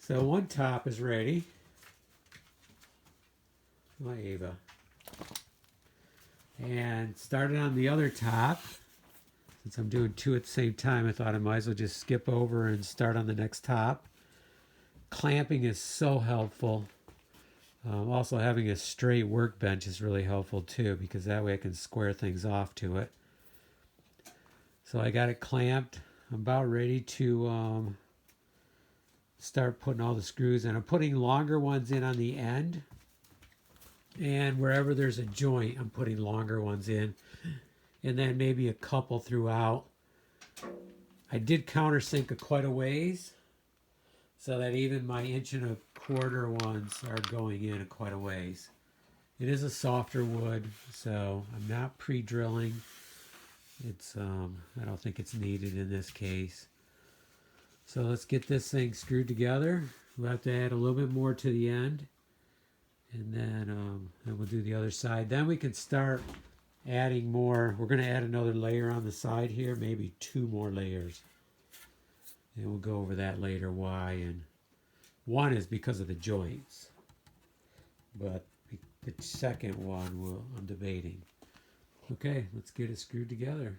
So one top is ready. My Ava. And started on the other top. Since I'm doing two at the same time, I thought I might as well just skip over and start on the next top. Clamping is so helpful. Also having a straight workbench is really helpful too, because that way I can square things off to it. So I got it clamped. I'm about ready to start putting all the screws in. I'm putting longer ones in on the end. And wherever there's a joint, I'm putting longer ones in. And then maybe a couple throughout. I did countersink quite a ways, so that even my 1.25 inch ones are going in quite a ways. It is a softer wood, so I'm not pre-drilling. It's I don't think it's needed in this case. So let's get this thing screwed together. We'll have to add a little bit more to the end, and then we'll do the other side. Then we can start adding more. We're going to add another layer on the side here, maybe 2 more layers. And we'll go over that later why. And one is because of the joints, but the second one I'm debating. Okay, let's get it screwed together.